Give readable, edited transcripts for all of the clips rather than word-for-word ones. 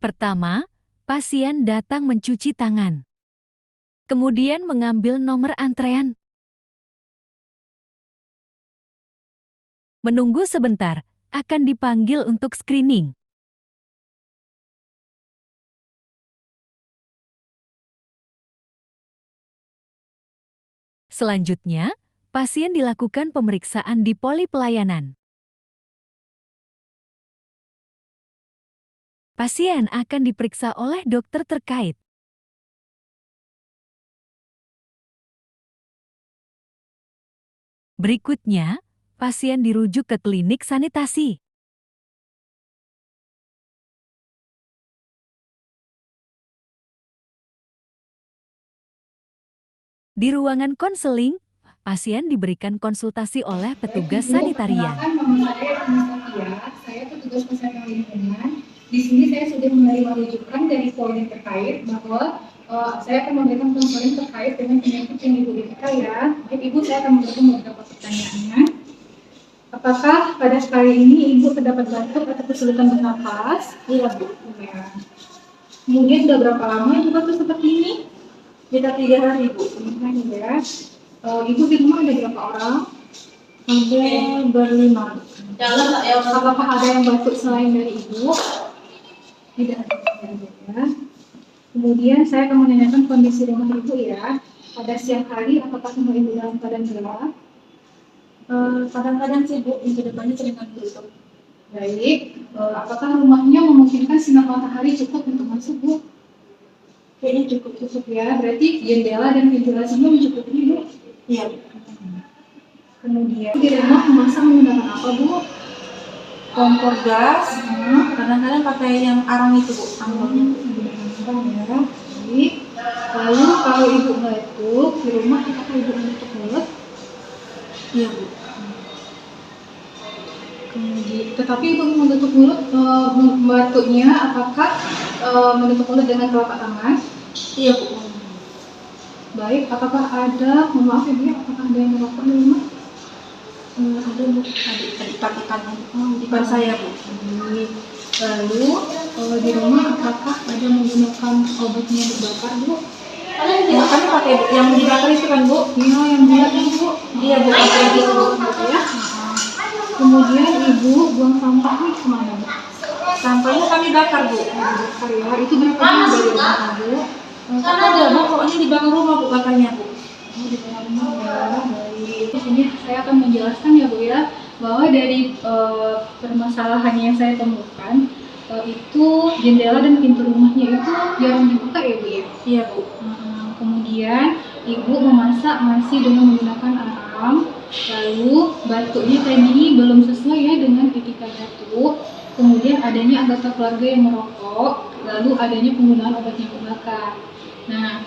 Pertama, pasien datang mencuci tangan. Kemudian mengambil nomor antrean. Menunggu sebentar, akan dipanggil untuk screening. Selanjutnya, pasien dilakukan pemeriksaan di poli pelayanan. Pasien akan diperiksa oleh dokter terkait. Berikutnya, pasien dirujuk ke klinik sanitasi. Di ruangan konseling, pasien diberikan konsultasi oleh petugas sanitarian. Perkenalkan, nama saya Anastasia. Saya petugas kesehatan lingkungan. Di sini saya sudah menerima rujukan dari polri terkait bahwa saya akan memberikan konseling terkait dengan penyakit yang Ibu derita ya. Baik Ibu, saya akan memberikan beberapa pertanyaannya. Apakah pada kali ini Ibu terdapat batuk atau kesulitan bernapas? Iya Bu. Ya. Kemudian sudah berapa lama Ibu batuk seperti ini? Sudah 3 hari Bu. Ya. Ibu di rumah ada berapa orang? Ada berlima. Apakah ada yang batuk selain dari Ibu? Tidak ada ya. Kemudian saya akan menanyakan kondisi rumah Ibu ya. Pada siang hari, apakah rumah Ibu dalam keadaan gelap? Kadang-kadang sih Bu, pintu depannya sering tutup. Baik. Apakah rumahnya memungkinkan sinar matahari cukup untuk masuk Bu? Kayaknya cukup Ya. Berarti jendela dan ventilasinya mencukupi Bu? Iya. Kemudian di rumah memasak menggunakan apa Bu? Kompor gas, kadang-kadang pakai yang arang itu Bu, anggolnya. Ya. Baik. Lalu kalau Ibu batuk di rumah, apakah Ibu menutup mulut? Iya Bu. Kemudian, tetapi Ibu menutup mulut, batuknya apakah menutup mulut dengan telapak tangan? Iya Bu. Baik. Apakah ada, mohon maaf Ibu ya, apakah ada yang merokok di rumah? Ada Bu, adik pakai di depan saya Bu. Lalu di rumah apakah ada menggunakan obatnya yang dibakar Bu? Kan pakai yang dibakar itu kan Bu? Iya, yang bulat itu Bu. Iya Bu, pakai gitu Ya. Kemudian Ibu buang sampahnya kemana Bu? Sampahnya kami bakar Bu. Bakar ya. Itu berapa jauh dari rumah Bu? Kan ada Bu, pokoknya di belakang rumah Bu bakarnya Bu. Di dalam rumah ya. Baik. Di sini saya akan menjelaskan ya Bu ya, bahwa dari permasalahan yang saya temukan itu jendela dan pintu rumahnya itu jarang dibuka ya Bu ya? Iya Bu. Kemudian Ibu memasak masih dengan menggunakan arang, lalu batuknya tadi belum sesuai ya dengan etika batuk, kemudian adanya anggota keluarga yang merokok, lalu adanya penggunaan obat yang berbakar. Nah,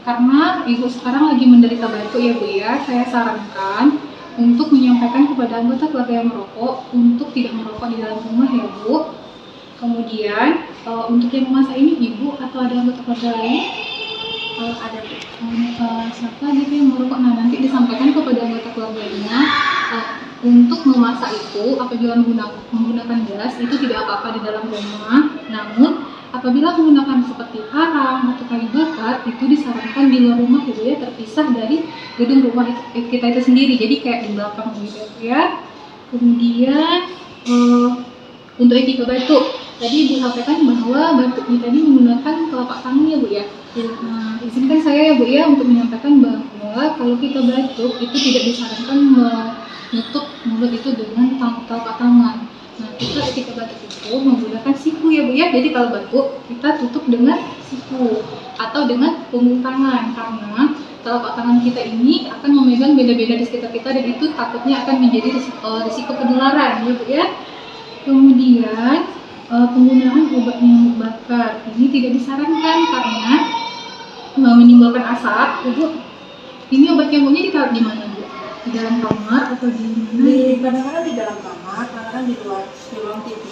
karena Ibu sekarang lagi menderita batuk ya Bu ya, saya sarankan untuk menyampaikan kepada anggota keluarga yang merokok untuk tidak merokok di dalam rumah ya Bu. Kemudian untuk yang memasak ini Ibu atau ada anggota keluarga lain? Ada Bu. Siapa gitu yang merokok? Nah, nanti disampaikan kepada anggota keluarganya untuk memasak itu apabila menggunakan gas itu tidak apa-apa di dalam rumah. Namun apabila menggunakan seperti arang atau kayu bakar itu disarankan di luar rumah gitu ya, terpisah dari gedung rumah kita itu sendiri. Jadi kayak di belakang gitu ya. Kemudian untuk etika batuk, tadi Ibu sampaikan bahwa batuknya tadi menggunakan telapak tangan ya Bu ya. Nah, izinkan saya ya Bu ya untuk menyampaikan bahwa kalau kita batuk itu tidak disarankan menutup mulut itu dengan telapak tangan. Nah, kita etika batuk itu menggunakan siku ya Bu ya. Jadi kalau batuk kita tutup dengan siku atau dengan punggung tangan, karena telapak tangan kita ini akan memegang beda-beda di sekitar kita dan itu takutnya akan menjadi risiko penularan ya Bu ya. Kemudian penggunaan obat yang bakar ini tidak disarankan karena menimbulkan asap. Ibu, ini obat nyamuknya ditaruh di mana Bu? Di dalam kamar atau di mana? Kadang-kadang di dalam kamar, kadang-kadang di luar, di ruang TV.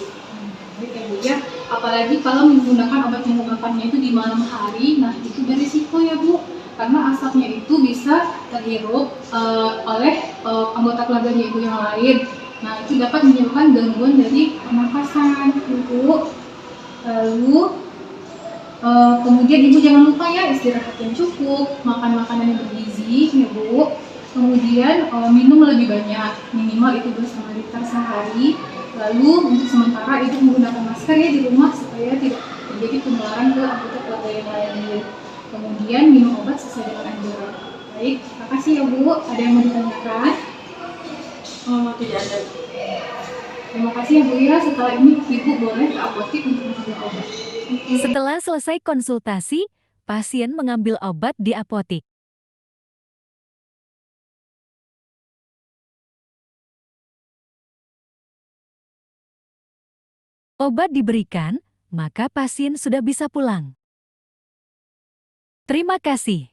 Baik ya Bu ya. Apalagi kalau menggunakan obat nyamuk bakarnya itu di malam hari, nah itu berisiko ya Bu. Karena asapnya itu bisa terhirup oleh anggota keluarga Ibu yang lain. Nah, itu dapat menyebabkan gangguan dari pernapasan, Ibu. Lalu kemudian ibu jangan lupa ya istirahat yang cukup, makan makanan yang bergizi ya bu. Kemudian minum lebih banyak, minimal itu 2,5 liter sehari. Lalu untuk sementara ibu menggunakan masker ya di rumah supaya tidak terjadi penularan ke anggota keluarga yang lain. Kemudian minum obat sesuai dengan anjuran. Baik, terima kasih ya bu. Ada yang mau ditanyakan? Oh, tidak ada. Terima kasih ya bu ya. Setelah ini ibu boleh ke apotek untuk mengambil obat. Setelah selesai konsultasi, pasien mengambil obat di apotik. Obat diberikan, maka pasien sudah bisa pulang. Terima kasih.